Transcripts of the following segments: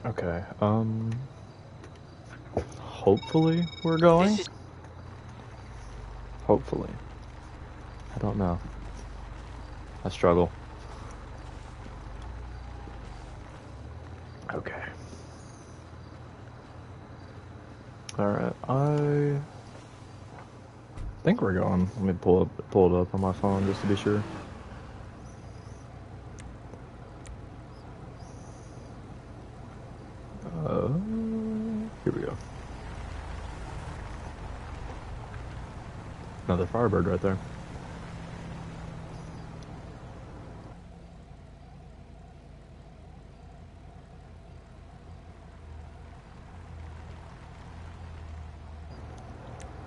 Okay, hopefully we're going? Hopefully. I don't know. I struggle. Okay. Alright, I think we're going. Let me pull it up on my phone just to be sure. Here we go. Another Firebird right there.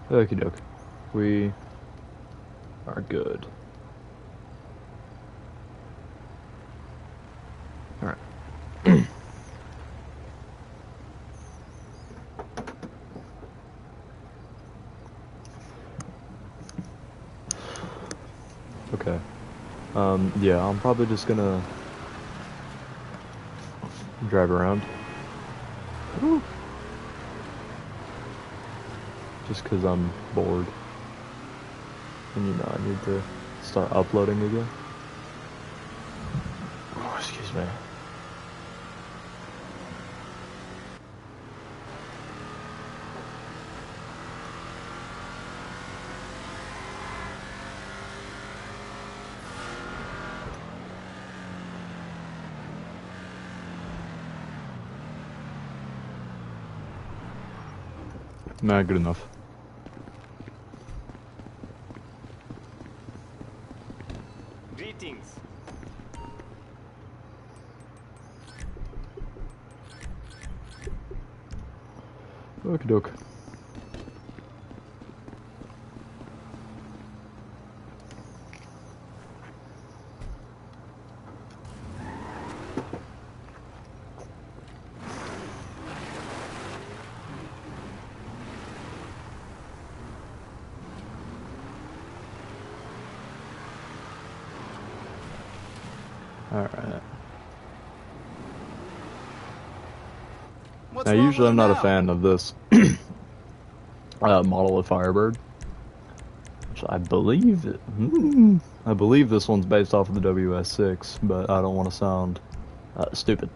Okie doke. We are good. Alright. Okay. Yeah, I'm probably just gonna drive around. Woo. Just because I'm bored. And you know, I need to start uploading again. Oh, excuse me. Not good enough. Greetings. Okie doke. Alright. Now, usually I'm not a fan of this model of Firebird. Which I believe I believe this one's based off of the WS6, but I don't want to sound stupid.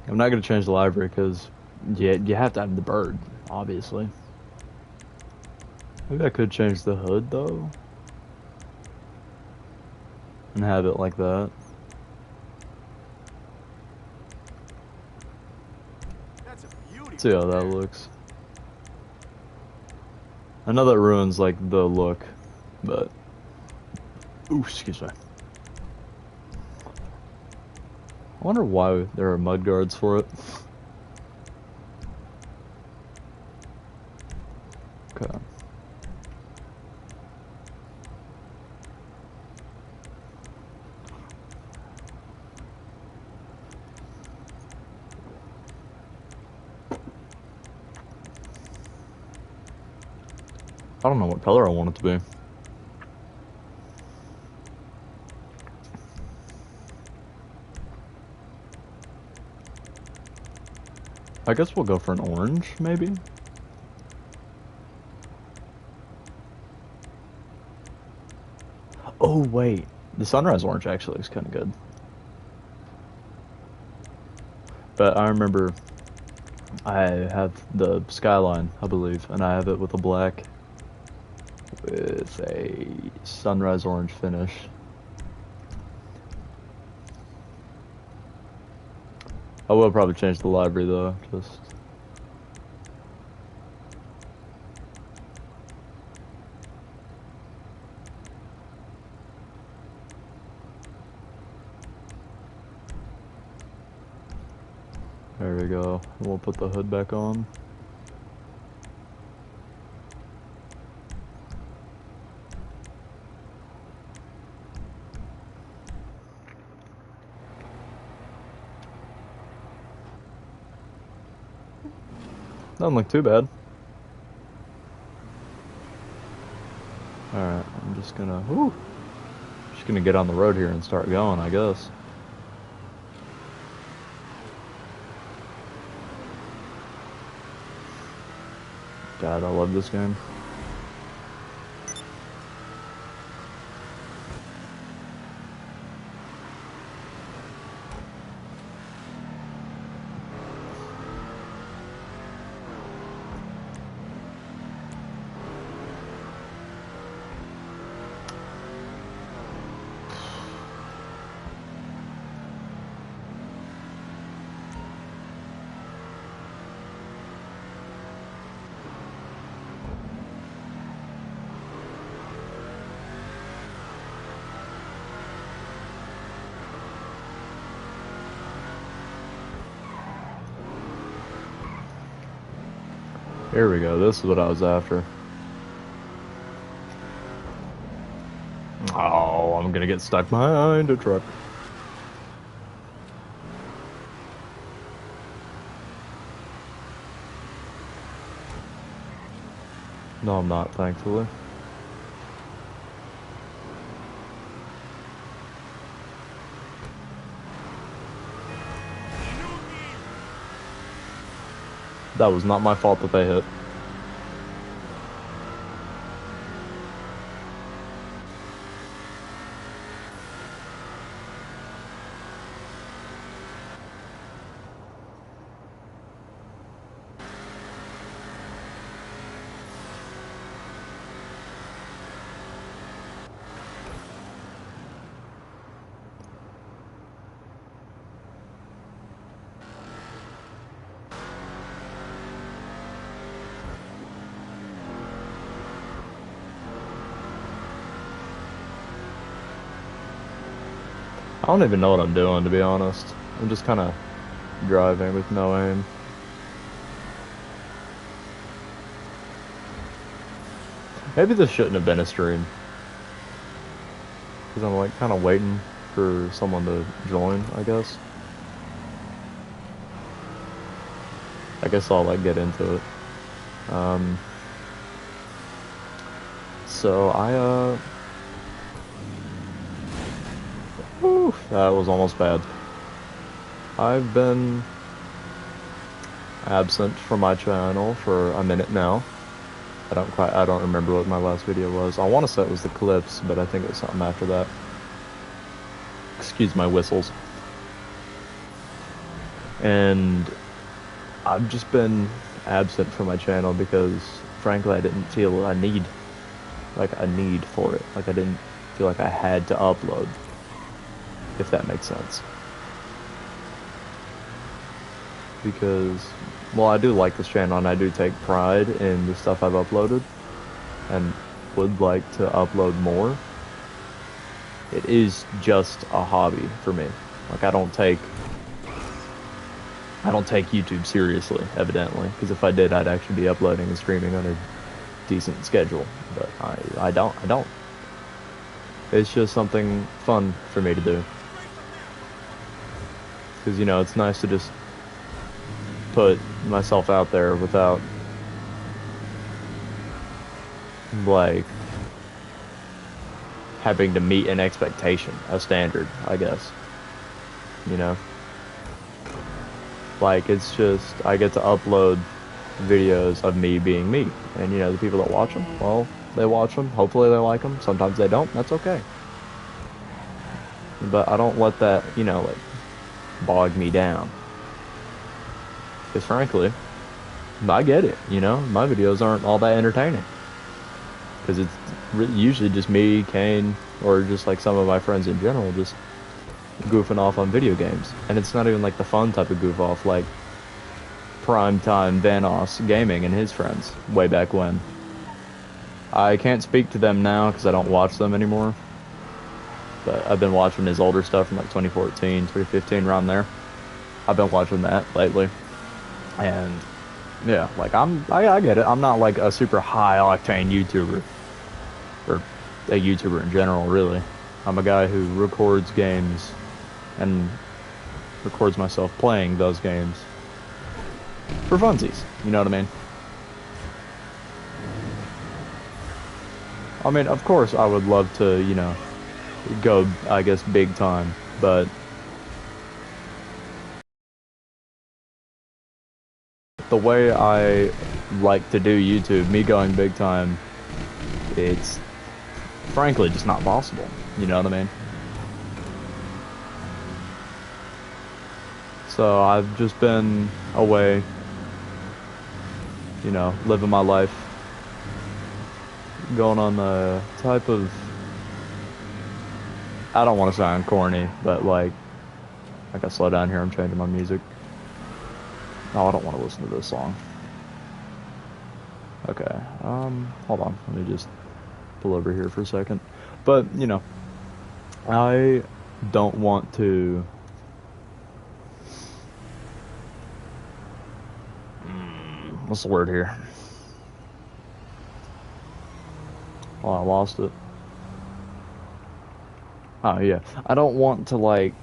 I'm not going to change the livery because you have to have the bird, obviously. Maybe I could change the hood, though. And have it like that. See how that looks. I know that ruins, like, the look, but... Ooh, excuse me. I wonder why there are mud guards for it. Okay. I don't know what color I want it to be. I guess we'll go for an orange, maybe? Oh, wait. The sunrise orange actually looks kind of good. But I remember I have the Skyline, I believe, and I have it with a black with a sunrise orange finish. I will probably change the livery though, just... There we go. We'll put the hood back on. Doesn't look too bad. Alright, I'm just gonna Just gonna get on the road here and start going, I guess. God, I love this game. Here we go, this is what I was after. Oh, I'm gonna get stuck behind a truck. No, I'm not, thankfully. That was not my fault that they hit. I don't even know what I'm doing, to be honest. I'm just kind of driving with no aim. Maybe this shouldn't have been a stream. Because I'm like kind of waiting for someone to join, I guess. I guess I'll like get into it. So whew, that was almost bad. I've been absent from my channel for a minute now. I don't remember what my last video was. I want to say it was the clips, but I think it was something after that. Excuse my whistles. And I've just been absent from my channel because, frankly, I didn't feel a need for it. Like, I didn't feel like I had to upload, if that makes sense. Because, well, I do like this channel and I do take pride in the stuff I've uploaded and would like to upload more. It is just a hobby for me. Like, I don't take YouTube seriously, evidently, because if I did, I'd actually be uploading and streaming on a decent schedule, but I don't. It's just something fun for me to do. Because, you know, it's nice to just put myself out there without, like, having to meet an expectation, a standard, I guess. You know? Like, it's just, I get to upload videos of me being me. And, you know, the people that watch them, well, they watch them. Hopefully they like them. Sometimes they don't. That's okay. But I don't let that, you know, like, bog me down. Because, frankly, I get it, you know? My videos aren't all that entertaining. Because it's usually just me, Kane, or just, like, some of my friends in general just goofing off on video games. And it's not even, like, the fun type of goof off, like Primetime Vanoss Gaming and his friends way back when. I can't speak to them now because I don't watch them anymore. But I've been watching his older stuff from like 2014, 2015, around there. I've been watching that lately. And yeah, like I get it. I'm not like a super high octane YouTuber. Or a YouTuber in general, really. I'm a guy who records games and records myself playing those games for funsies, you know what I mean? I mean, of course I would love to, you know, go, I guess, big time. But the way I like to do YouTube, me going big time, it's frankly just not possible. You know what I mean? So I've just been away, you know, living my life, going on the type of, I don't want to sound corny, but like, I gotta slow down here, I'm changing my music. Oh, I don't want to listen to this song. Okay, hold on, let me just pull over here for a second. But, you know, I don't want to, what's the word here? Oh, I lost it. Oh, yeah. I don't want to, like,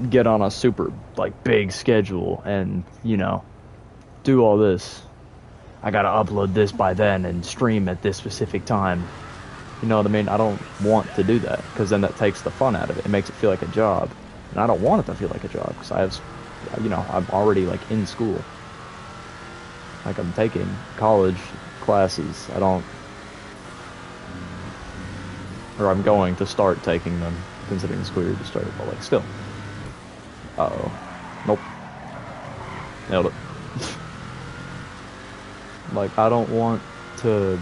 get on a super, like, big schedule and, you know, do all this. I gotta upload this by then and stream at this specific time. You know what I mean? I don't want to do that, because then that takes the fun out of it. It makes it feel like a job. And I don't want it to feel like a job, because I have, you know, I'm already, like, in school. Like, I'm taking college classes. I don't, or I'm going to start taking them, considering the school year just started, but, like, still. Uh-oh. Nope. Nailed it. Like, I don't want to...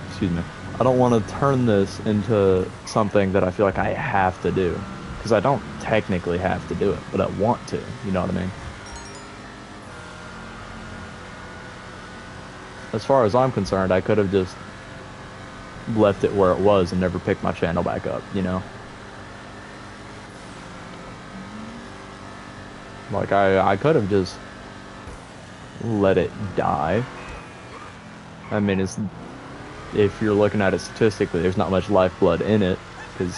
Excuse me. I don't want to turn this into something that I feel like I have to do. Because I don't technically have to do it, but I want to. You know what I mean? As far as I'm concerned, I could have just left it where it was and never picked my channel back up, you know? Like, I could have just let it die. I mean, it's, if you're looking at it statistically, there's not much lifeblood in it, because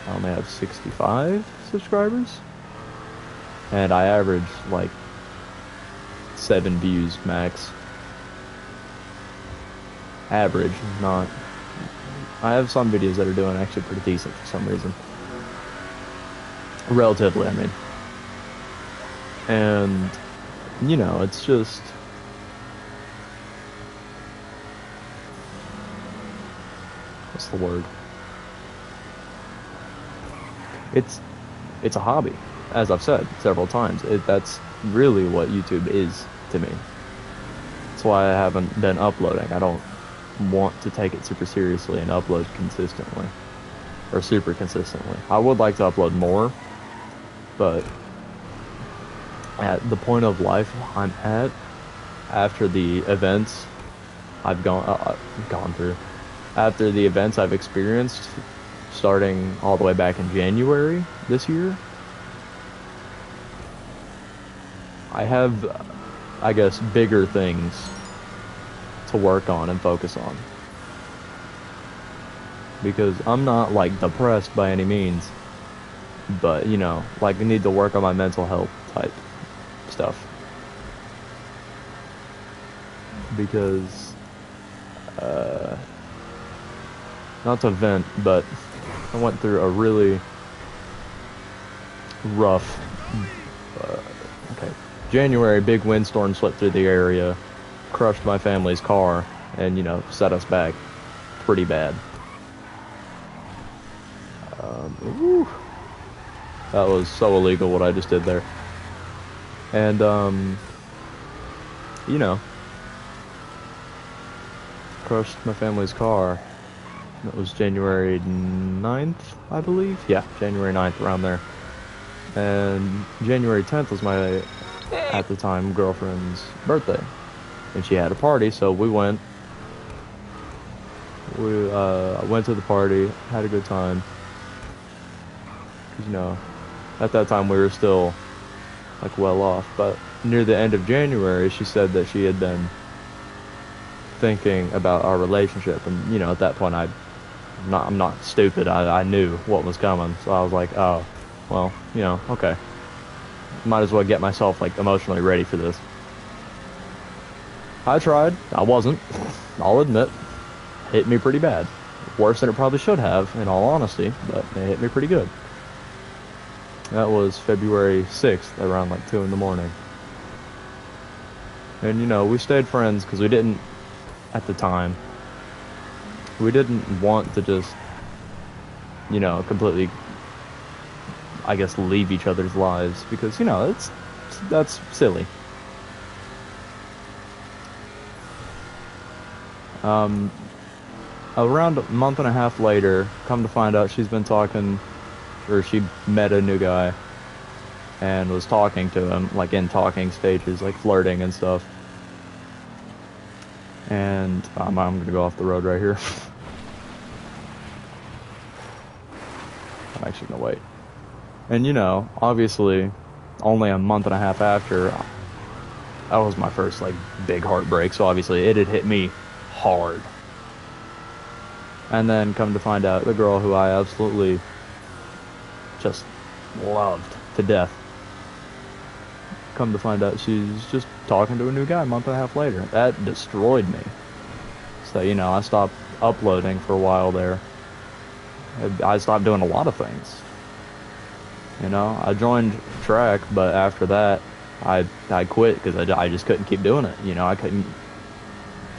I only have 65 subscribers. And I average, like, 7 views max. Average, not... I have some videos that are doing actually pretty decent for some reason. Relatively, I mean. And, you know, it's just... What's the word? It's a hobby, as I've said several times. That's really what YouTube is to me. That's why I haven't been uploading. I don't want to take it super seriously and upload consistently. Or super consistently. I would like to upload more, but at the point of life I'm at, after the events I've gone through, after the events I've experienced, starting all the way back in January this year, I have, I guess, bigger things to work on and focus on. Because I'm not, like, depressed by any means, but, you know, like, I need to work on my mental health type stuff. Because, not to vent, but I went through a really rough, okay, January, big windstorm swept through the area, crushed my family's car, and, you know, set us back pretty bad. That was so illegal what I just did there. And, you know, crushed my family's car. That was January 9th, I believe. Yeah, January 9th, around there. And January 10th was my, at the time, girlfriend's birthday. And she had a party, so we went. We went to the party, had a good time. 'Cause, you know, at that time we were still, like, well off. But near the end of January, she said that she had been thinking about our relationship. And, you know, at that point I'm not stupid. I knew what was coming. So I was like, oh, well, you know, okay. Might as well get myself, like, emotionally ready for this. I tried. I wasn't. I'll admit. hit me pretty bad. Worse than it probably should have, in all honesty, but it hit me pretty good. That was February 6th, around like 2 in the morning. And, you know, we stayed friends because we didn't, at the time, we didn't want to just, you know, completely, I guess, leave each other's lives because, you know, that's silly. Around a month and a half later, come to find out she's been talking, or she met a new guy and was talking to him, like in talking stages, like flirting and stuff. And I'm gonna go off the road right here. I'm actually gonna wait. And you know, obviously, only a month and a half after, that was my first like big heartbreak. So obviously, it had hit me hard. And then come to find out, the girl who I absolutely just loved to death, come to find out she's just talking to a new guy a month and a half later. That destroyed me. So, you know, I stopped uploading for a while there. I stopped doing a lot of things. You know, I joined track, but after that, I quit because I just couldn't keep doing it. You know, I couldn't,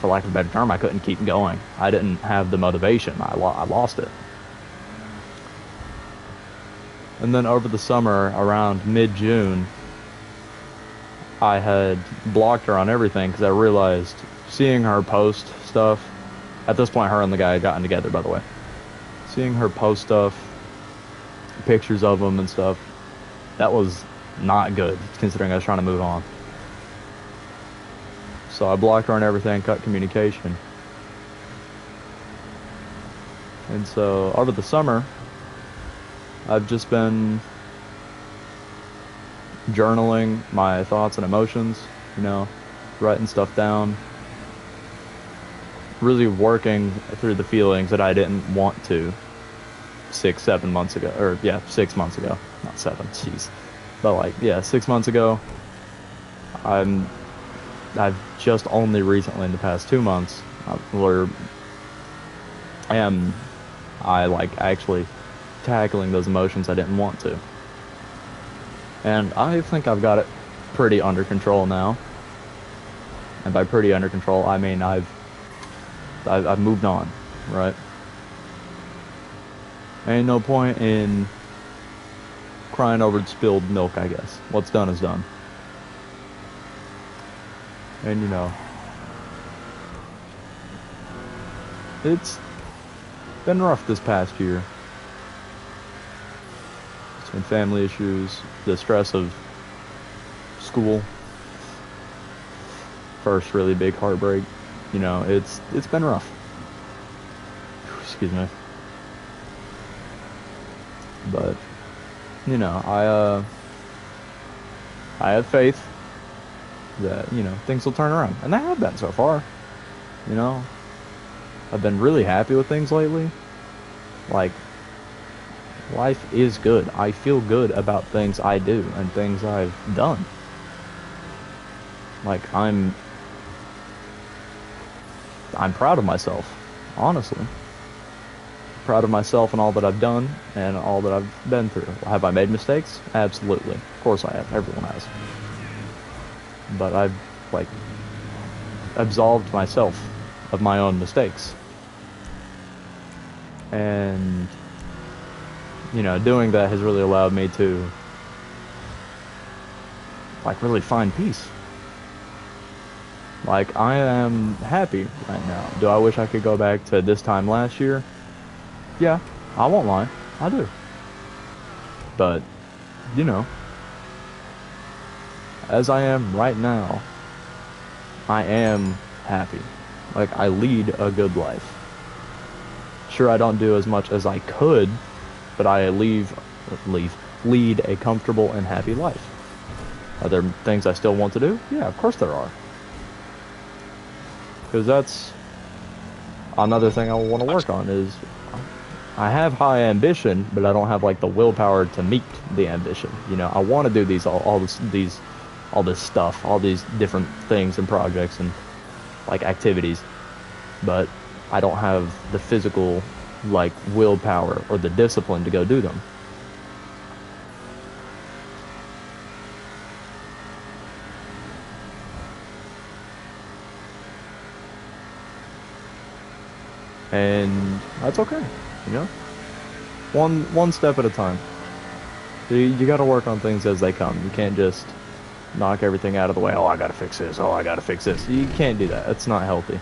for lack of a better term, I couldn't keep going. I didn't have the motivation. I lost it. And then over the summer, around mid-June, I had blocked her on everything because I realized seeing her post stuff, at this point her and the guy had gotten together, by the way, seeing her post stuff, pictures of him and stuff, that was not good considering I was trying to move on. So I blocked her on everything, cut communication. And so over the summer, I've just been journaling my thoughts and emotions, you know, writing stuff down, really working through the feelings that I didn't want to 6 months ago, or yeah, 6 months ago, not 7, jeez, but like, yeah, 6 months ago. I've just only recently, in the past 2 months, am I like actually tackling those emotions I didn't want to. And I think I've got it pretty under control now. And by pretty under control, I mean I've moved on, right? Ain't no point in crying over spilled milk, I guess. What's done is done. And you know, it's been rough this past year. It's been family issues, the stress of school, first really big heartbreak. You know, it's been rough. Excuse me. But you know, I have faith that, you know, things will turn around, and they have been so far. You know, I've been really happy with things lately. Like, life is good. I feel good about things I do and things I've done. Like, I'm proud of myself, honestly. Proud of myself and all that I've done and all that I've been through. Have I made mistakes? Absolutely. Of course I have. Everyone has. But I've, like, absolved myself of my own mistakes. And, you know, doing that has really allowed me to, like, really find peace. Like, I am happy right now. Do I wish I could go back to this time last year? Yeah, I won't lie. I do. But, you know, as I am right now, I am happy. Like, I lead a good life. Sure, I don't do as much as I could, but I lead a comfortable and happy life. Are there things I still want to do? Yeah, of course there are. Because that's another thing I want to work on is I have high ambition, but I don't have like the willpower to meet the ambition. You know, I want to do all this stuff, all these different things and projects and like activities, but I don't have the physical, like, willpower or the discipline to go do them. And that's okay, you know? One step at a time. You gotta work on things as they come. You can't just knock everything out of the way. Oh, I gotta fix this. Oh, I gotta fix this. You can't do that. That's not healthy.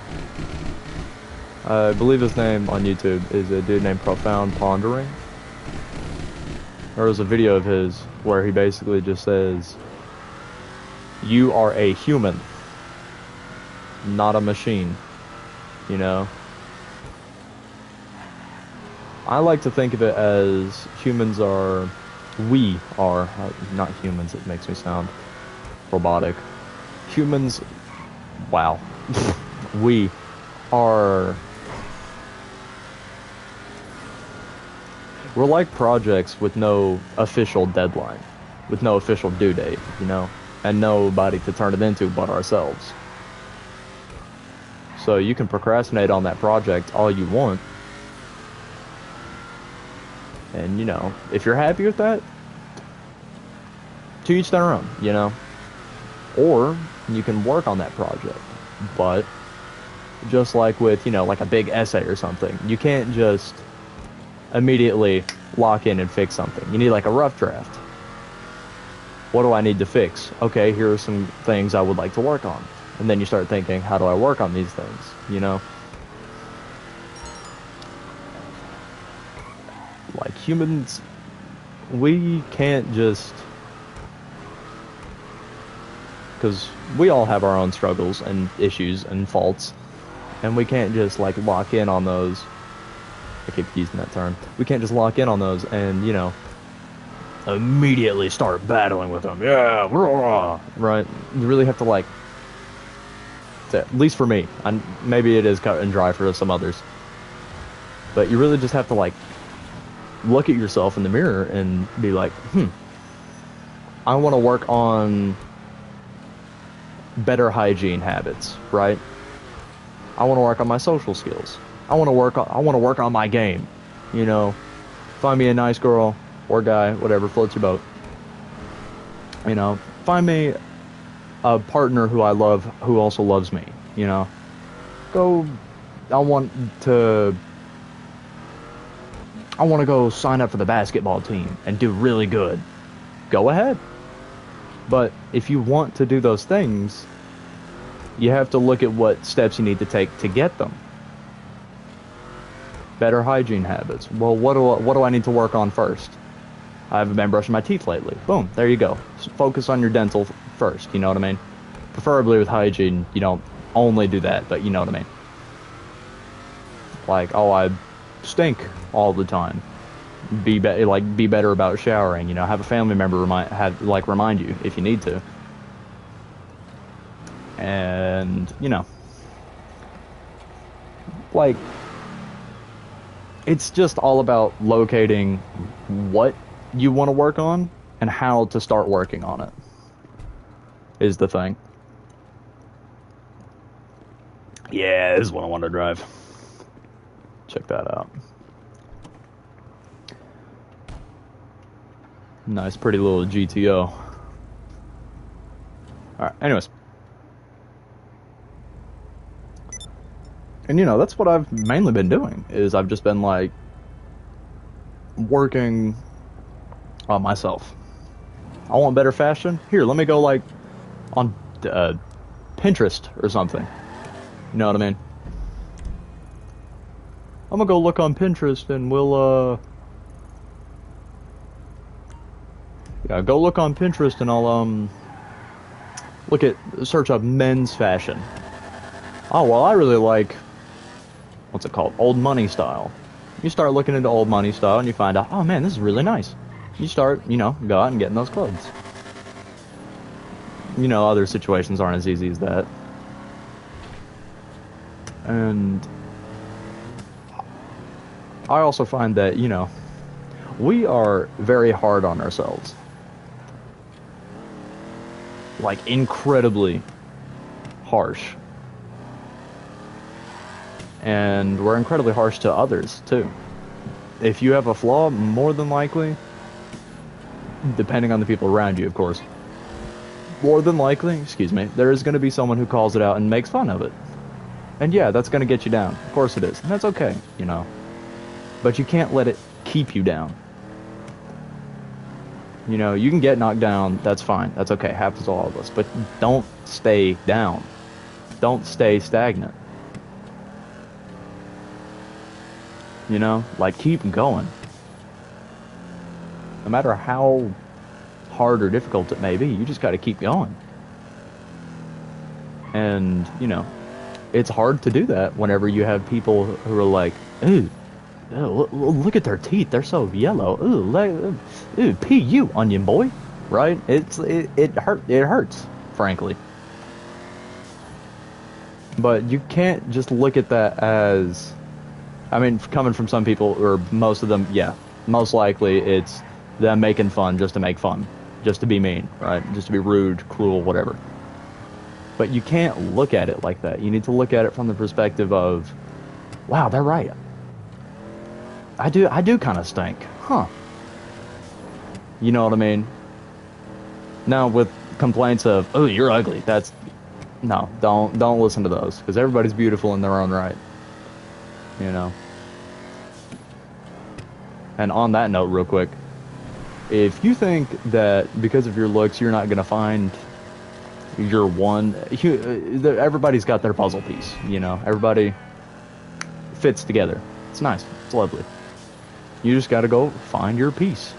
I believe his name on YouTube is a dude named Profound Pondering. There was a video of his where he basically just says, you are a human, not a machine, you know? I like to think of it as we are, not humans, it makes me sound robotic. Humans, wow. We are, we're like projects with no official deadline, with no official due date, you know, and nobody to turn it into but ourselves. So you can procrastinate on that project all you want. And, you know, if you're happy with that, to each their own, you know. Or you can work on that project. But just like with, you know, like a big essay or something, you can't just immediately lock in and fix something. You need like a rough draft. What do I need to fix? Okay, here are some things I would like to work on. And then you start thinking, how do I work on these things, you know? Like humans, we can't just, because we all have our own struggles and issues and faults, and we can't just like lock in on those. I keep using that term. We can't just lock in on those and, you know, immediately start battling with them. Yeah, rah, right? You really have to like, at least for me, maybe it is cut and dry for some others, but you really just have to like look at yourself in the mirror and be like, I want to work on better hygiene habits, right? I want to work on my social skills. I want to work on my game. You know, find me a nice girl or guy, whatever floats your boat. You know, find me a partner who I love, who also loves me. You know, I want to go sign up for the basketball team and do really good. Go ahead. But if you want to do those things, you have to look at what steps you need to take to get them. Better hygiene habits. Well, what do I need to work on first? I haven't been brushing my teeth lately. Boom, there you go. Focus on your dental first, you know what I mean? Preferably with hygiene, you don't only do that, but you know what I mean. Like, oh, I stink all the time. Be better about showering, you know, have a family member remind you if you need to. And, you know, like, it's just all about locating what you want to work on and how to start working on it is the thing. Yeah, this is what I want to drive. Check that out. Nice, pretty little GTO. Alright, anyways. And, you know, that's what I've mainly been doing, is I've just been, like, working on myself. I want better fashion? Here, let me go, like, on Pinterest or something. You know what I mean? I'm gonna go look on Pinterest and we'll, yeah, go look on Pinterest and I'll, search up men's fashion. Oh, well, I really like, what's it called? Old money style. You start looking into old money style and you find out, oh man, this is really nice. You start, you know, go out and getting those clothes. You know, other situations aren't as easy as that. And I also find that, you know, we are very hard on ourselves. Like, incredibly harsh. And we're incredibly harsh to others, too. If you have a flaw, more than likely, depending on the people around you, of course, more than likely, excuse me, there is going to be someone who calls it out and makes fun of it. And yeah, that's going to get you down. Of course it is. And that's okay, you know. But you can't let it keep you down. You know, you can get knocked down, that's fine. That's okay, happens to all of us. But don't stay down. Don't stay stagnant. You know, like, keep going. No matter how hard or difficult it may be, you just got to keep going. And, you know, it's hard to do that whenever you have people who are like, ooh, look at their teeth, they're so yellow. Ooh, pee you, onion boy. Right? It hurts, frankly. But you can't just look at that as, I mean, coming from some people, or most of them, yeah, most likely it's them making fun just to make fun, just to be mean, right? Just to be rude, cruel, whatever. But you can't look at it like that. You need to look at it from the perspective of, wow, they're right. I do kind of stink, huh? You know what I mean? Now with complaints of, oh, you're ugly, that's, no, don't listen to those, because everybody's beautiful in their own right. You know. And on that note, real quick, if you think that because of your looks you're not gonna find your one, everybody's got their puzzle piece. You know, everybody fits together. It's nice. It's lovely. You just gotta go find your piece.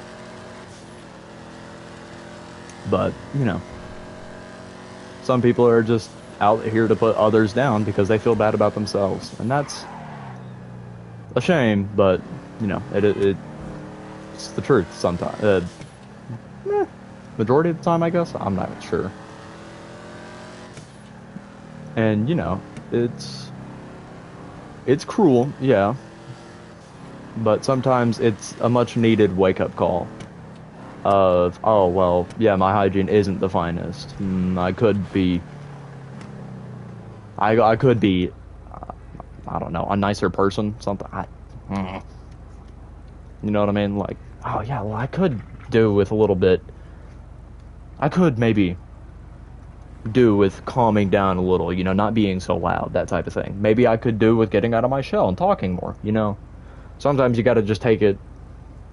But, you know, some people are just out here to put others down because they feel bad about themselves, and that's a shame. But you know, it's the truth sometimes. Majority of the time, I guess. I'm not sure. And you know, it's cruel, yeah. But sometimes it's a much needed wake-up call of, oh, well, yeah, my hygiene isn't the finest. I could be, I could be, I don't know, a nicer person, something. You know what I mean? Like, oh, yeah, well, I could do with a little bit, I could maybe do with calming down a little, you know, not being so loud, that type of thing. Maybe I could do with getting out of my shell and talking more, you know? Sometimes you gotta just take it,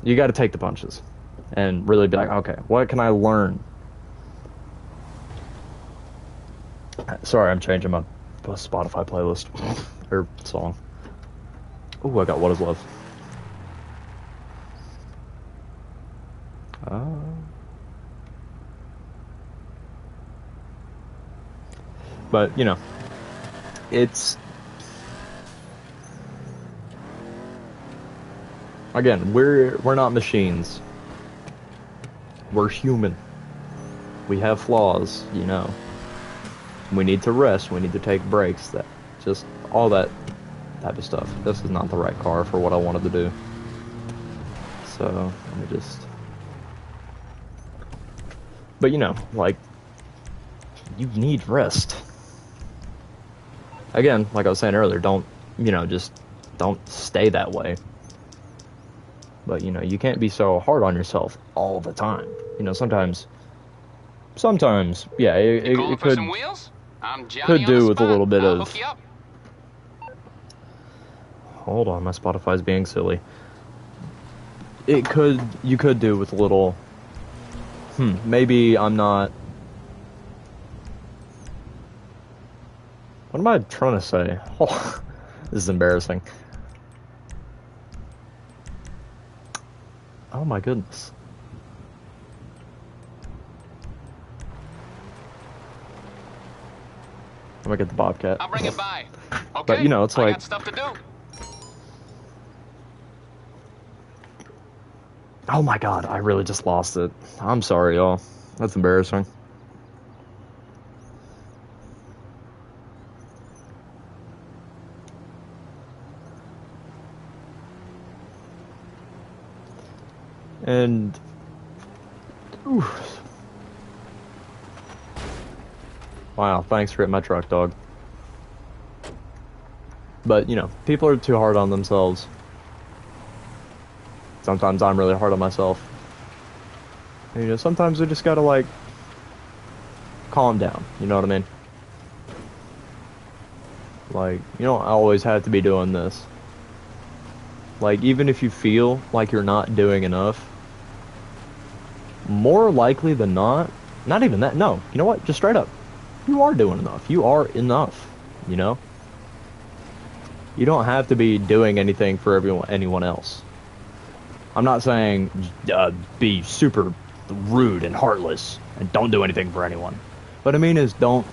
you gotta take the punches and really be like, okay, what can I learn? Sorry, I'm changing my Spotify playlist, or song. Ooh, I got What Is Love. But, you know, it's, again, we're not machines. We're human. We have flaws, you know. We need to rest, we need to take breaks, that just all that type of stuff. This is not the right car for what I wanted to do. So, let me just, but you know, like, you need rest. Again, like I was saying earlier, don't, you know, just don't stay that way. But, you know, you can't be so hard on yourself all the time. You know, sometimes, yeah, it could do with a little bit of, hold on, my Spotify's being silly. You could do with a little, maybe I'm not, what am I trying to say? Oh, this is embarrassing. Oh my goodness. I'm gonna get the Bobcat. I'll bring it by. Okay. But you know, it's like, I got stuff to do. oh my god, I really just lost it. I'm sorry, y'all. That's embarrassing. And oof. Wow, thanks for hitting my truck, dog. But, you know, people are too hard on themselves. Sometimes I'm really hard on myself. And, you know, sometimes we just gotta, like, calm down. You know what I mean? Like, you don't always have to be doing this. Like, even if you feel like you're not doing enough, more likely than not even that, no, you know what, just straight up, you are doing enough. You are enough, you know? You don't have to be doing anything for anyone else. I'm not saying be super rude and heartless and don't do anything for anyone. What I mean is don't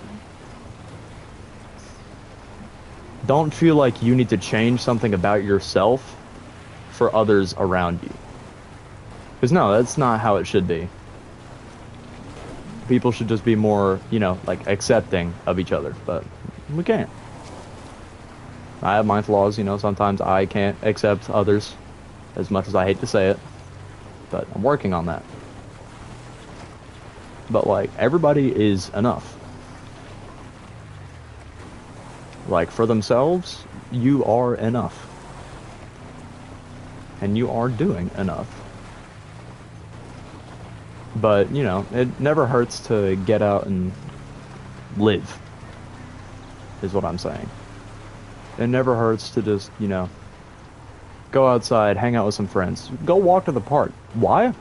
feel like you need to change something about yourself for others around you. Because no, that's not how it should be. People should just be more, you know, like, accepting of each other, but we can't. I have my flaws, you know, sometimes I can't accept others, as much as I hate to say it, but I'm working on that. But, like, everybody is enough. Like, for themselves, you are enough. And you are doing enough. But, you know, it never hurts to get out and live, is what I'm saying. It never hurts to just, you know, go outside, hang out with some friends. Go walk to the park. Why?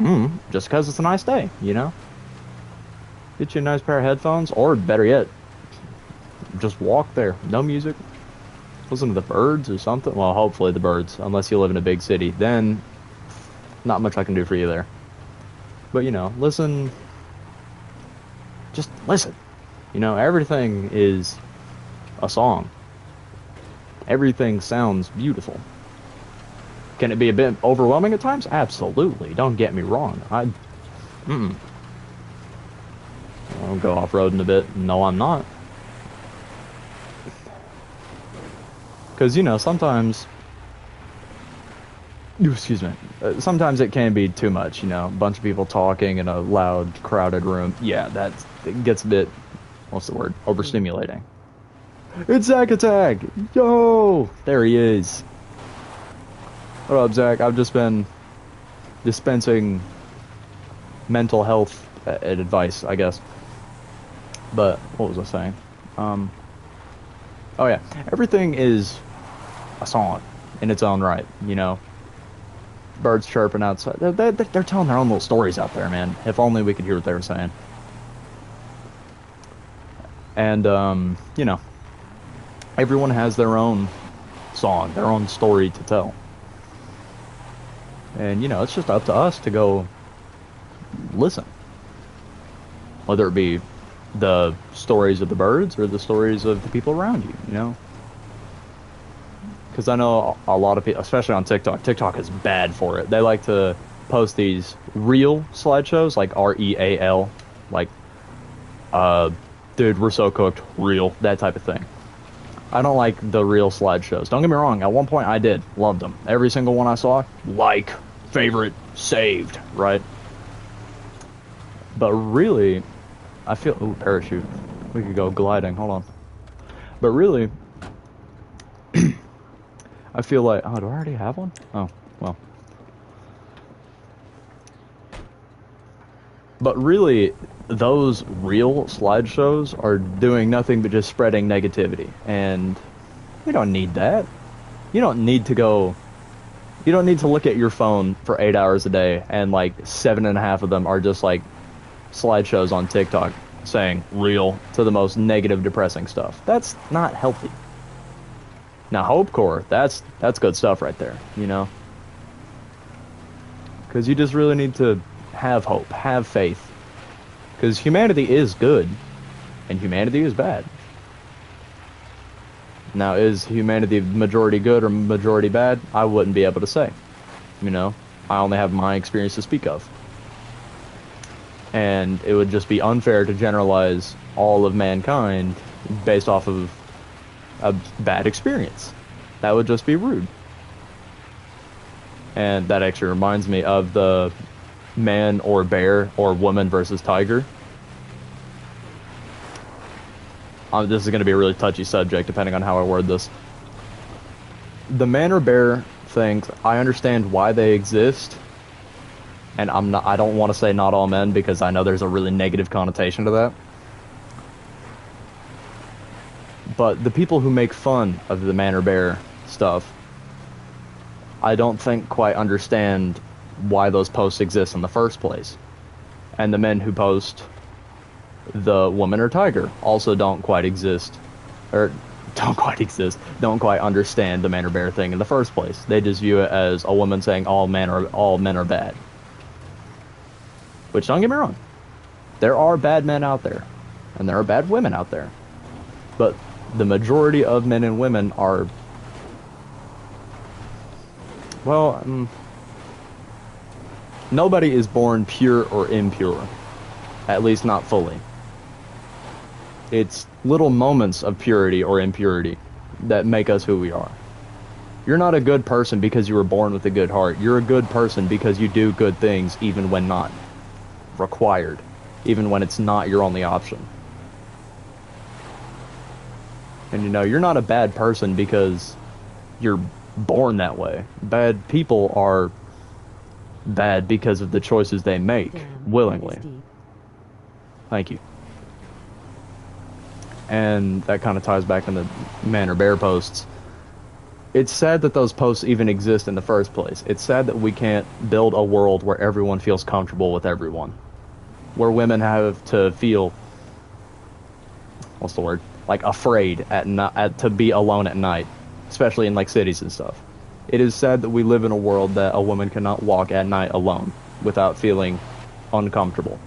Just because it's a nice day, you know? Get you a nice pair of headphones, or better yet, just walk there. No music. Listen to the birds or something. Well, hopefully the birds, unless you live in a big city. Then, not much I can do for you there. But, you know, listen. Just listen. You know, everything is a song. Everything sounds beautiful. Can it be a bit overwhelming at times? Absolutely. Don't get me wrong. I'll go off-roading a bit. No, I'm not. Because, you know, sometimes... Excuse me. Sometimes it can be too much, you know. A bunch of people talking in a loud, crowded room. Yeah, it gets a bit... What's the word? Overstimulating. It's Zach Attack! Yo! There he is. What up, Zach? I've just been dispensing mental health advice, I guess. But, what was I saying? Oh yeah, everything is a song in its own right, you know. Birds chirping outside. They're telling their own little stories out there, man. If only we could hear what they were saying. And, you know, everyone has their own song, their own story to tell. And, you know, it's just up to us to go listen. Whether it be the stories of the birds or the stories of the people around you, you know? Because I know a lot of people, especially on TikTok is bad for it. They like to post these real slideshows, like REAL, like, dude, we're so cooked, real, that type of thing. I don't like the real slideshows. Don't get me wrong, at one point I did, loved them. Every single one I saw, like, favorite, saved, right? But really, I feel, ooh, parachute. We could go gliding, hold on. But really, I feel like, oh, do I already have one? Oh, well. But really, those real slideshows are doing nothing but just spreading negativity. And we don't need that. You don't need to look at your phone for 8 hours a day and like 7.5 of them are just like slideshows on TikTok saying real to the most negative, depressing stuff. That's not healthy. Now, Hope Core, that's good stuff right there, you know? Because you just really need to have hope, have faith. Because humanity is good, and humanity is bad. Now, is humanity majority good or majority bad? I wouldn't be able to say. You know? I only have my experience to speak of. And it would just be unfair to generalize all of mankind based off of a bad experience. That would just be rude. And that actually reminds me of the man or bear or woman versus tiger. This is going to be a really touchy subject depending on how I word this. the man or bear things, I understand why they exist, and I don't want to say not all men because I know there's a really negative connotation to that. But the people who make fun of the man or bear stuff, I don't think quite understand why those posts exist in the first place. And the men who post the woman or tiger also don't quite exist, or don't quite exist, don't quite understand the man or bear thing in the first place. They just view it as a woman saying all men are bad. Which, don't get me wrong, there are bad men out there, and there are bad women out there. But the majority of men and women are, well, nobody is born pure or impure. At least not fully. It's little moments of purity or impurity that make us who we are. You're not a good person because you were born with a good heart. You're a good person because you do good things even when not required, even when it's not your only option. And you know, you're not a bad person because you're born that way. Bad people are bad because of the choices they make willingly. Thank you. And that kind of ties back in the man or bear posts. It's sad that those posts even exist in the first place. It's sad that we can't build a world where everyone feels comfortable with everyone. Where women have to feel, what's the word? Like afraid to be alone at night, especially in like cities and stuff. It is sad that we live in a world that a woman cannot walk at night alone without feeling uncomfortable.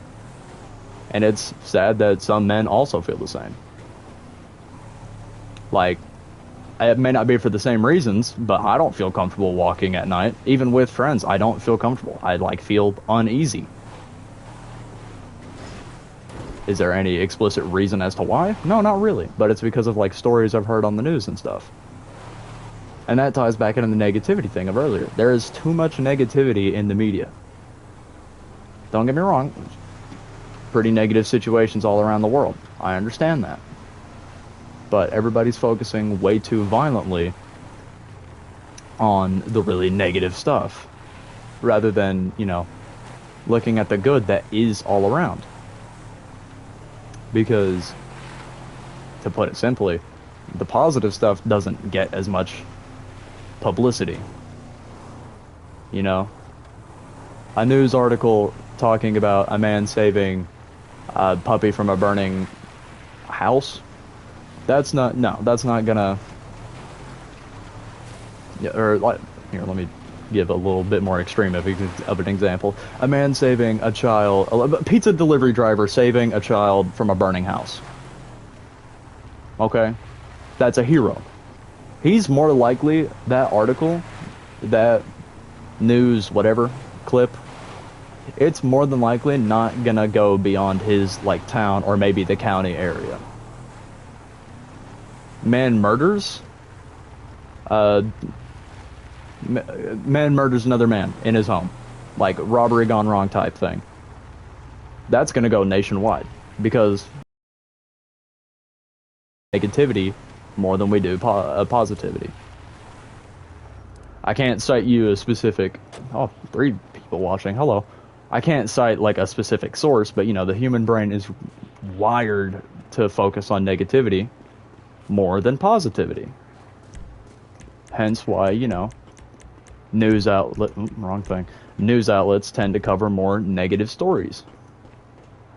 And it's sad that some men also feel the same. Like, it may not be for the same reasons, but I don't feel comfortable walking at night. Even with friends, I don't feel comfortable. I feel uneasy. Is there any explicit reason as to why? No, not really. But it's because of like stories I've heard on the news and stuff. And that ties back into the negativity thing of earlier. There is too much negativity in the media. Don't get me wrong. Pretty negative situations all around the world. I understand that. But everybody's focusing way too violently on the really negative stuff rather than, you know, looking at the good that is all around. Because, to put it simply, the positive stuff doesn't get as much publicity. You know? A news article talking about a man saving a puppy from a burning house. That's not gonna, or like, here, let me give a little bit more extreme of an example. A man saving a child, a pizza delivery driver saving a child from a burning house. Okay? That's a hero. He's more likely, that article, that news, whatever, clip, it's more than likely not gonna go beyond his, like, town or maybe the county area. Man murders another man in his home, like robbery gone wrong type thing. That's gonna go nationwide because negativity more than we do positivity. I can't cite you a specific, 3 people watching, hello. I can't cite like a specific source, but you know, the human brain is wired to focus on negativity more than positivity. Hence why, you know, news outlets tend to cover more negative stories.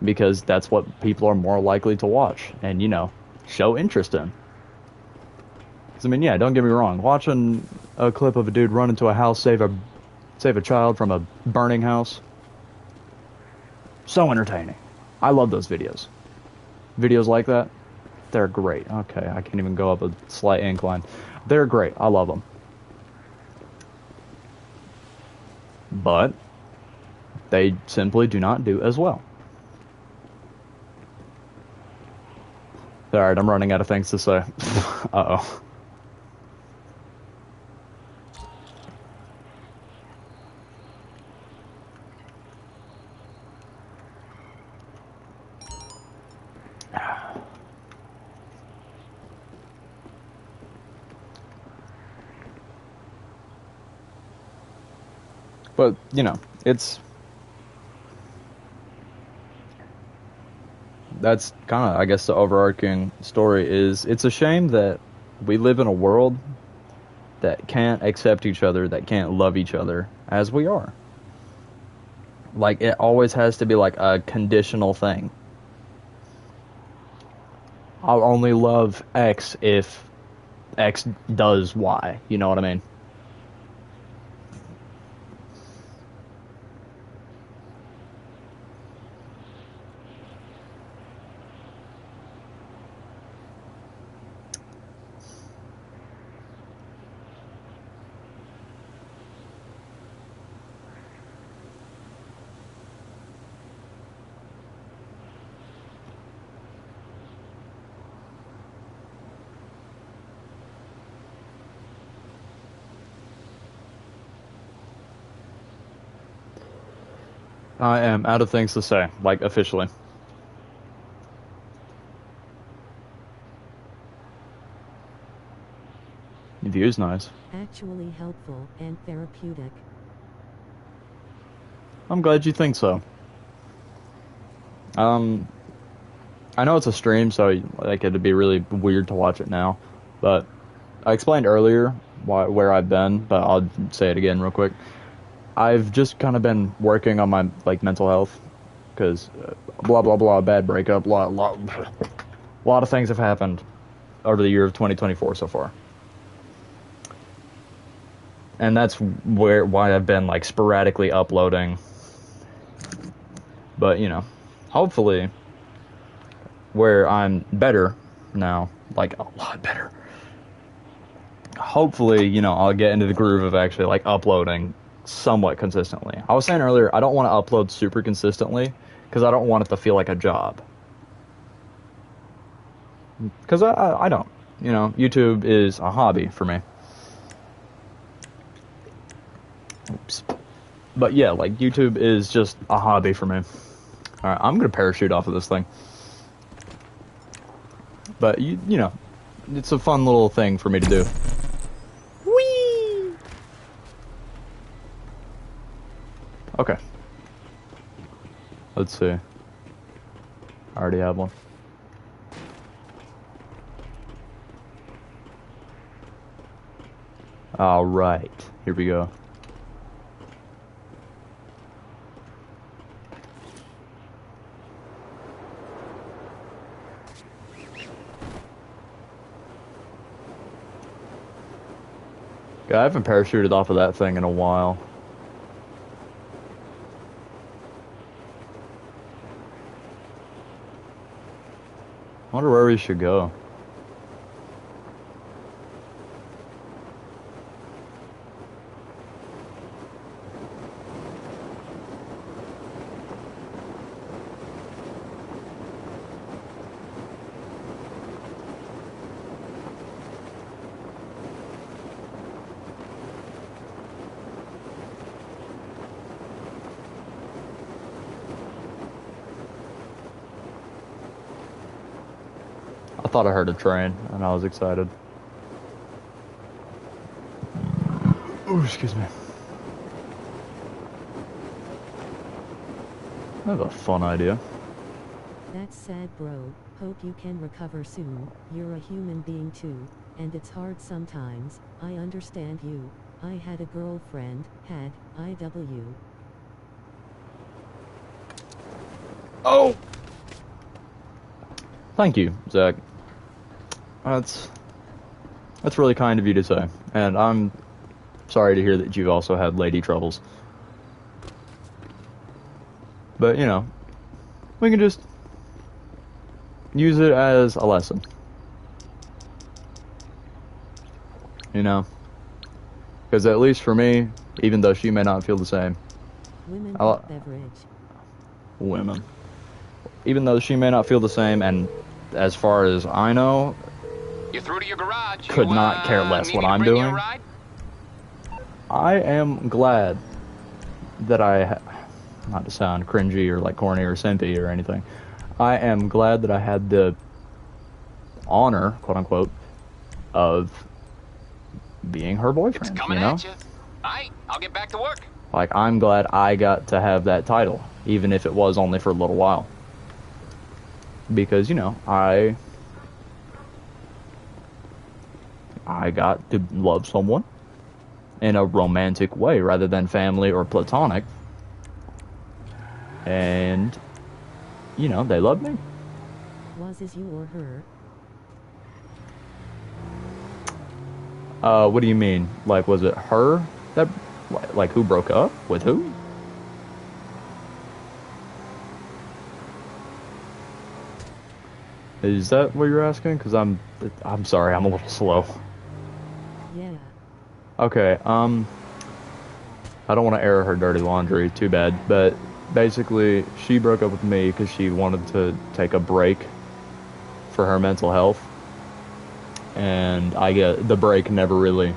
Because that's what people are more likely to watch and, you know, show interest in. Because, I mean, yeah, don't get me wrong. Watching a clip of a dude run into a house, save a child from a burning house, so entertaining. I love those videos. Videos like that, they're great. Okay, I can't even go up a slight incline. They're great. I love them. But they simply do not do as well. Alright, I'm running out of things to say. Uh-oh. But, you know, that's kind of, I guess, the overarching story is it's a shame that we live in a world that can't accept each other, that can't love each other as we are. Like, it always has to be like a conditional thing. I'll only love X if X does Y. You know what I mean? I am out of things to say, like, officially. The view is nice. Actually helpful and therapeutic. I'm glad you think so. I know it's a stream, so like it'd be really weird to watch it now, but I explained earlier where I've been, but I'll say it again real quick. I've just kind of been working on my like mental health because blah blah blah, bad breakup, a lot of things have happened over the year of 2024 so far, and that's why I've been like sporadically uploading. But you know, hopefully, where I'm better now, like a lot better. Hopefully, you know, I'll get into the groove of actually like uploading somewhat consistently. I was saying earlier, I don't want to upload super consistently because I don't want it to feel like a job. Because I don't. You know, YouTube is a hobby for me. Oops. But yeah, like YouTube is just a hobby for me. Alright, I'm gonna parachute off of this thing. But you know, it's a fun little thing for me to do. Whee! Okay. Let's see. I already have one. Alright, here we go. Yeah, I haven't parachuted off of that thing in a while. I wonder where we should go. I thought I heard a train, and I was excited. Ooh, excuse me. I have a fun idea. That's sad, bro. Hope you can recover soon. You're a human being too, and it's hard sometimes. I understand you. I had a girlfriend, had IW. Oh! Thank you, Zach. That's really kind of you to say, and I'm sorry to hear that you've also had lady troubles. But, you know, we can just use it as a lesson. You know? Because at least for me, even though she may not feel the same. Women beverage. Women. Even though she may not feel the same, and as far as I know, you're through to your garage. Could not care less what I'm doing. I am glad that not to sound cringy or like corny or simpy or anything, I am glad that I had the honor, quote unquote, of being her boyfriend. It's coming you know? at you. All right, I'll get back to work. Like, I'm glad I got to have that title, even if it was only for a little while. Because, you know, I got to love someone in a romantic way rather than family or platonic. And, you know, they loved me. Was it you or her? What do you mean? Like, was it her that, like, who broke up with who? Is that what you're asking? Because I'm sorry, I'm a little slow. Yeah. Okay, I don't want to air her dirty laundry, too bad, but basically, she broke up with me because she wanted to take a break for her mental health, and the break never really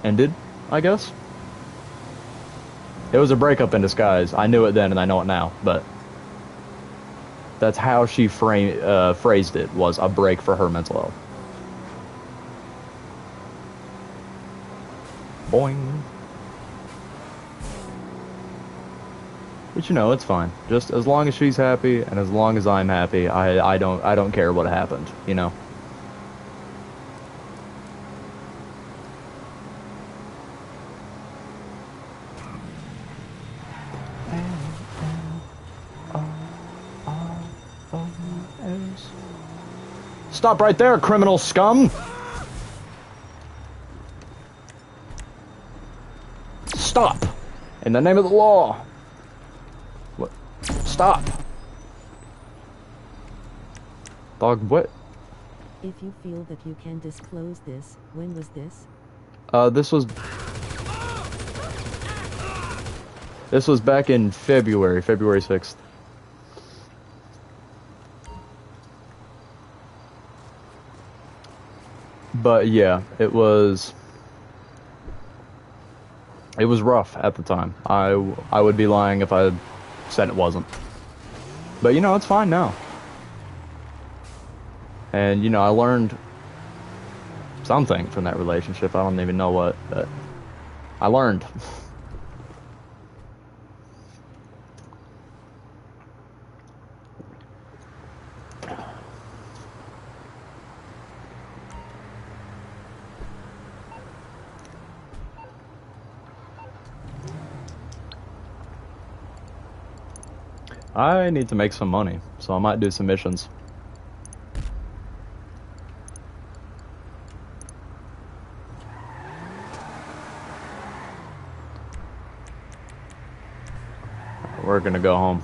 ended, I guess. It was a breakup in disguise. I knew it then, and I know it now, but that's how she phrased it, was a break for her mental health. Boing. But you know, it's fine. Just as long as she's happy and as long as I'm happy, I don't care what happened, you know. Stop right there, criminal scum! Stop! In the name of the law! What? Stop! Dog, what? If you feel that you can disclose this, when was this? This was back in February 6th. But yeah, it was rough at the time. I would be lying if I said it wasn't. But you know, it's fine now. And you know, I learned something from that relationship. I don't even know what, but I learned. I need to make some money, so I might do some missions. We're gonna go home.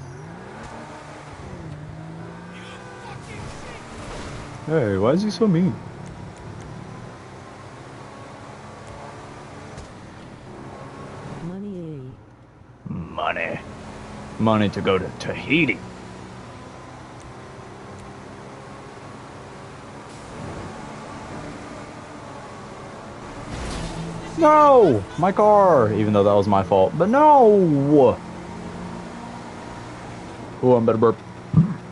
Hey, why is he so mean? Money. Money. Money to go to Tahiti. No! My car! Even though that was my fault. But no! Oh, I'm better burp.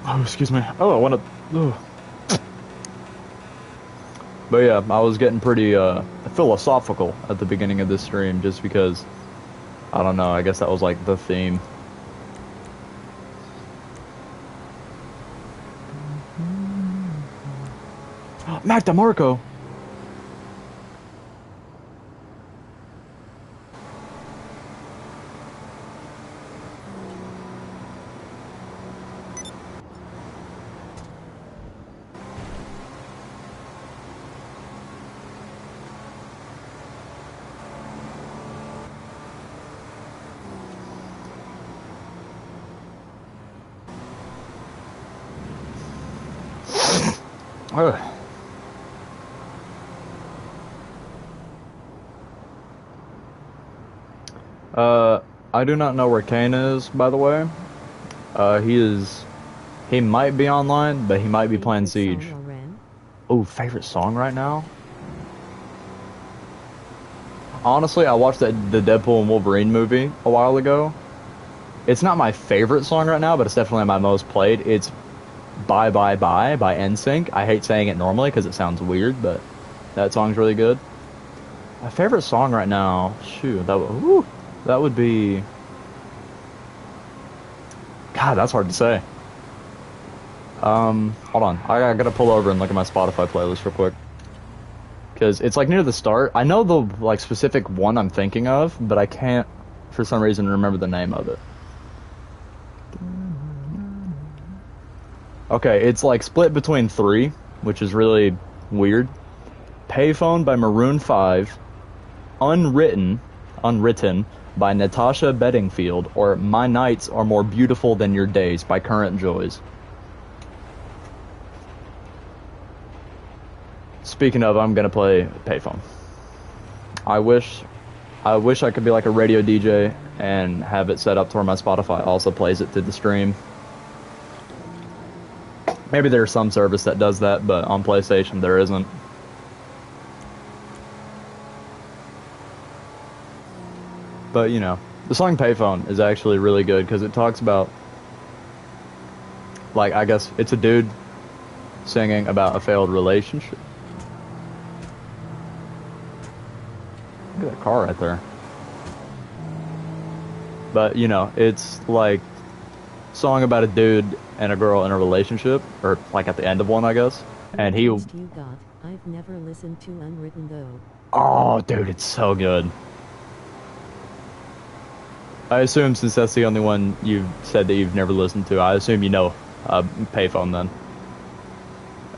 Oh, excuse me. Oh, I want to... But yeah, I was getting pretty philosophical at the beginning of this stream just because, I don't know, I guess that was like the theme. Mac DeMarco! I do not know where Kane is, by the way. He might be online, but he might be playing Siege. Oh, favorite song right now? Honestly, I watched the Deadpool and Wolverine movie a while ago. It's not my favorite song right now, but it's definitely my most played. It's Bye Bye Bye by NSYNC. I hate saying it normally because it sounds weird, but that song's really good. My favorite song right now, shoot, that That would be... God, that's hard to say. Hold on. I gotta pull over and look at my Spotify playlist real quick. Because it's like near the start. I know the like specific one I'm thinking of, but I can't, for some reason, remember the name of it. Okay, it's like split between three, which is really weird. Payphone by Maroon 5, Unwritten by Natasha Bedingfield, or My Nights Are More Beautiful Than Your Days by Current Joys. Speaking of, I'm gonna play Payphone. I wish I could be like a radio DJ and have it set up to where my Spotify also plays it to the stream. Maybe there's some service that does that, but on PlayStation there isn't. But, you know, the song Payphone is actually really good because it talks about, like, I guess it's a dude singing about a failed relationship. Look at that car right there. But, you know, it's like a song about a dude and a girl in a relationship, or like at the end of one, I guess. And he... You got. I've never listened to Unwritten though. Oh, dude, it's so good. I assume since that's the only one you've said that you've never listened to, I assume you know Payphone then.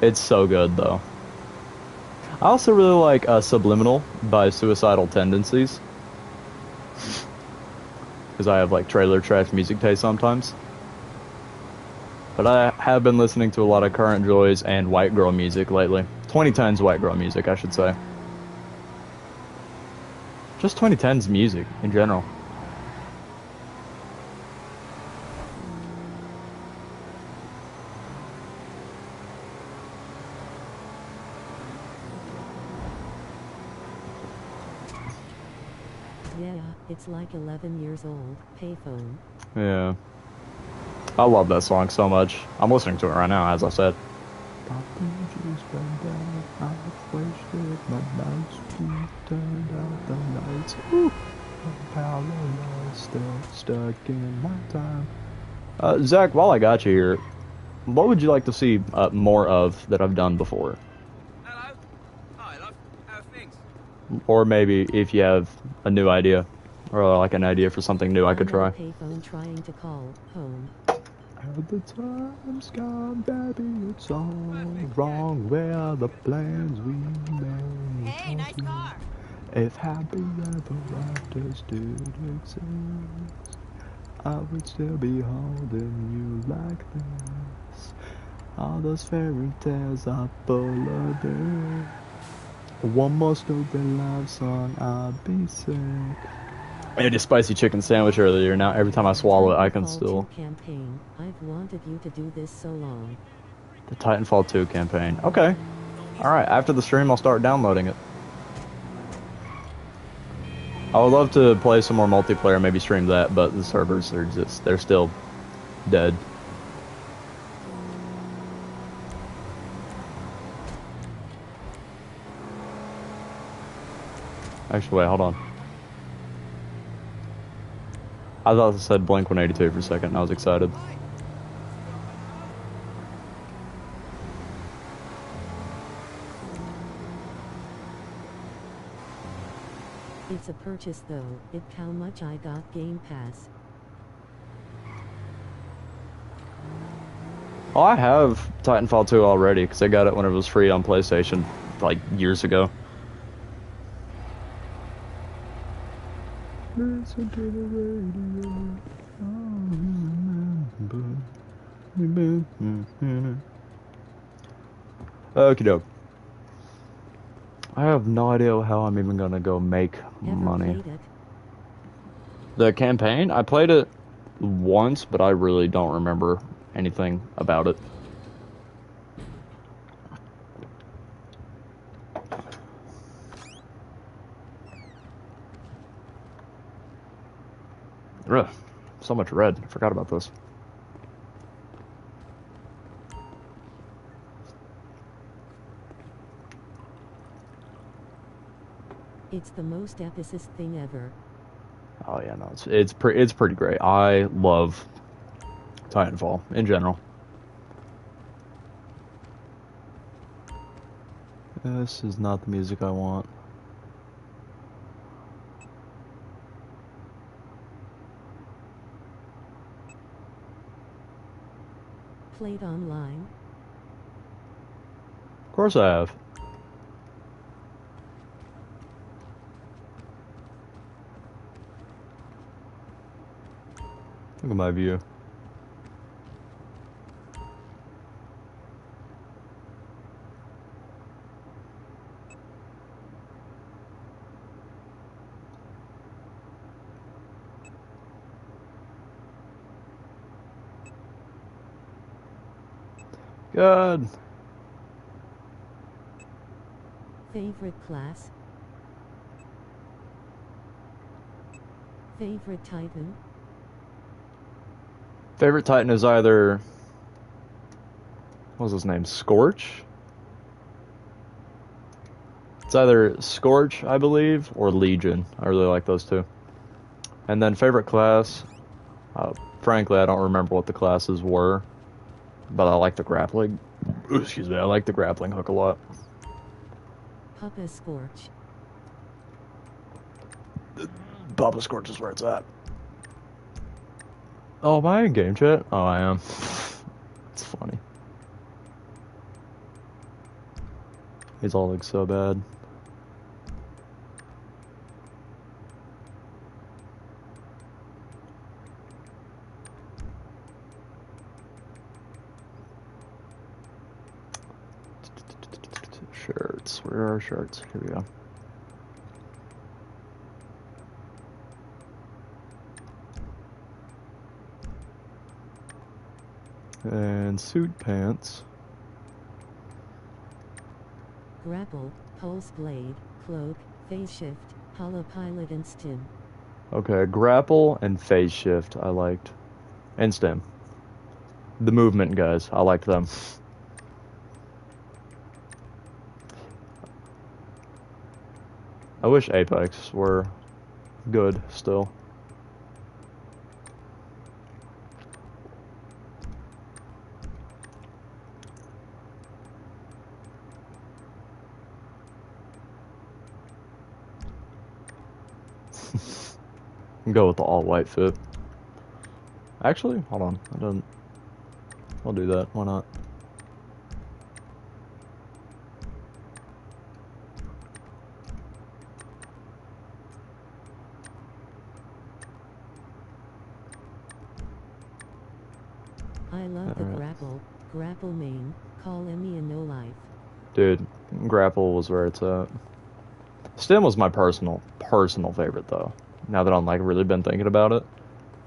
It's so good, though. I also really like Subliminal by Suicidal Tendencies. Because I have like trailer trash music taste sometimes. But I have been listening to a lot of Current Joys and white girl music lately. 2010's white girl music, I should say. Just 2010's music in general. Yeah, it's like 11 years old. Payphone. Yeah. I love that song so much. I'm listening to it right now, as I said. Zach, while I got you here, what would you like to see more of that I've done before? Hello. Hi, love. How are things? Or maybe if you have a new idea, or like an idea for something new I could try. Payphone trying to call home. At the time's gone, baby, it's all wrong. Where are the plans we made? Hey, nice car. If happy ever afters did exist, I would still be holding you like this. All those fairy tales are full of dirt. One more stupid love song, I'll be sick. I ate a spicy chicken sandwich earlier. Now every time I swallow it, I can still. Campaign. I've wanted you to do this so long. The Titanfall 2 campaign. Okay. Alright, after the stream, I'll start downloading it. I would love to play some more multiplayer, maybe stream that, but the servers are just, they're still dead. Actually, wait, hold on. I thought it said Blink-182 for a second, and I was excited. It's a purchase though. It how much I got Game Pass. Oh, I have Titanfall 2 already, because I got it when it was free on PlayStation, like, years ago. Listen to the radio. Okie doke. I have no idea how I'm even gonna go make money. Played it? The campaign? I played it once, but I really don't remember anything about it. Ugh, so much red. I forgot about this. It's the most epicest thing ever. Oh yeah, no, it's pretty great. I love Titanfall in general. This is not the music I want. Played online? Of course I have. Look at my view. Good. Favorite class? Favorite Titan? Favorite Titan is either, what was his name? Scorch? It's either Scorch, I believe, or Legion. I really like those two. And then favorite class, frankly, I don't remember what the classes were, but I like the grappling. Excuse me, I like the grappling hook a lot. Papa Scorch. Papa Scorch is where it's at. Oh, am I in game chat? Oh, I am. It's funny. He's all like so bad. Shirts. Where are our shirts? Here we go. And suit pants. Grapple, Pulse Blade, Cloak, Phase Shift, Holopilot and Stim. Okay, grapple and phase shift I liked. And stem. The movement guys, I liked them. I wish Apex were good still. Go with the all-white fit. Actually, hold on. I don't. I'll do that. Why not? I love the Alright. grapple main, call Emmy and no life. Dude, grapple was where it's at. Stem was my personal favorite though. Now that I'm like really been thinking about it,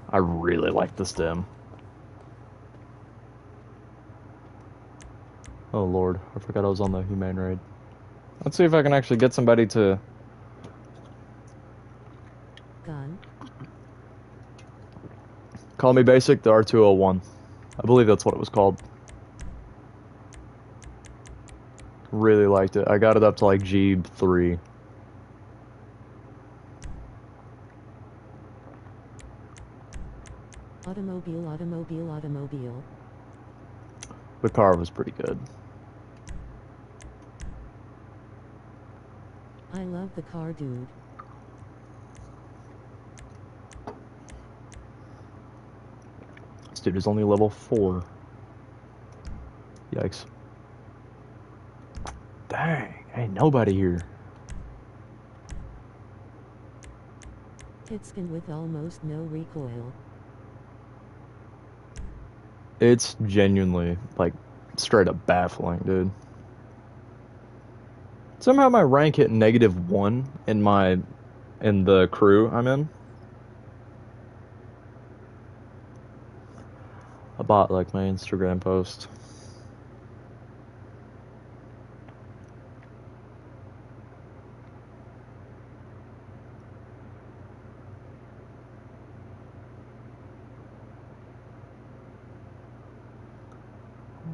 I really like the stem. Oh lord, I forgot I was on the humane raid. Let's see if I can actually get somebody to. Gun, Call me basic, the R201. I believe that's what it was called. Really liked it. I got it up to like G3. automobile. The car was pretty good. I love the car, dude. This dude is only level 4. Yikes. Dang, ain't nobody here. Hitskin with almost no recoil. It's genuinely, like, straight up baffling, dude. Somehow my rank hit -1 in the crew I'm in. I bought, like, my Instagram post.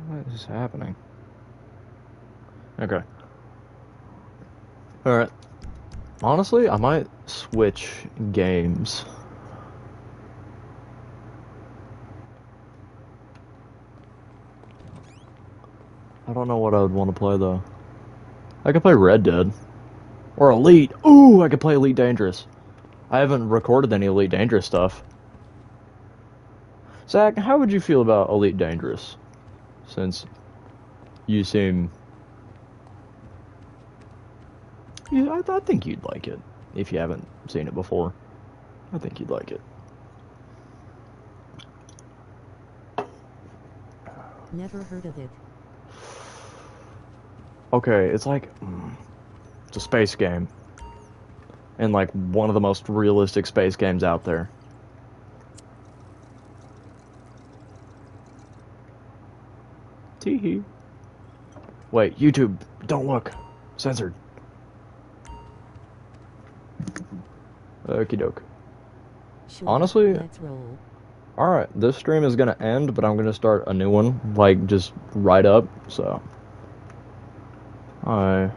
What is happening? Okay. Alright. Honestly, I might switch games. I don't know what I would want to play though. I could play Red Dead. Or Elite. Ooh, I could play Elite Dangerous. I haven't recorded any Elite Dangerous stuff. Zach, how would you feel about Elite Dangerous? Since you seem... Yeah, I think you'd like it. If you haven't seen it before. I think you'd like it. Never heard of it. Okay, it's like... It's a space game. And like one of the most realistic space games out there. Teehee. Wait, YouTube, don't look. Censored. Okie doke. Sure, Honestly, let's roll. alright, this stream is gonna end, but I'm gonna start a new one, like, just right up, so. Alright.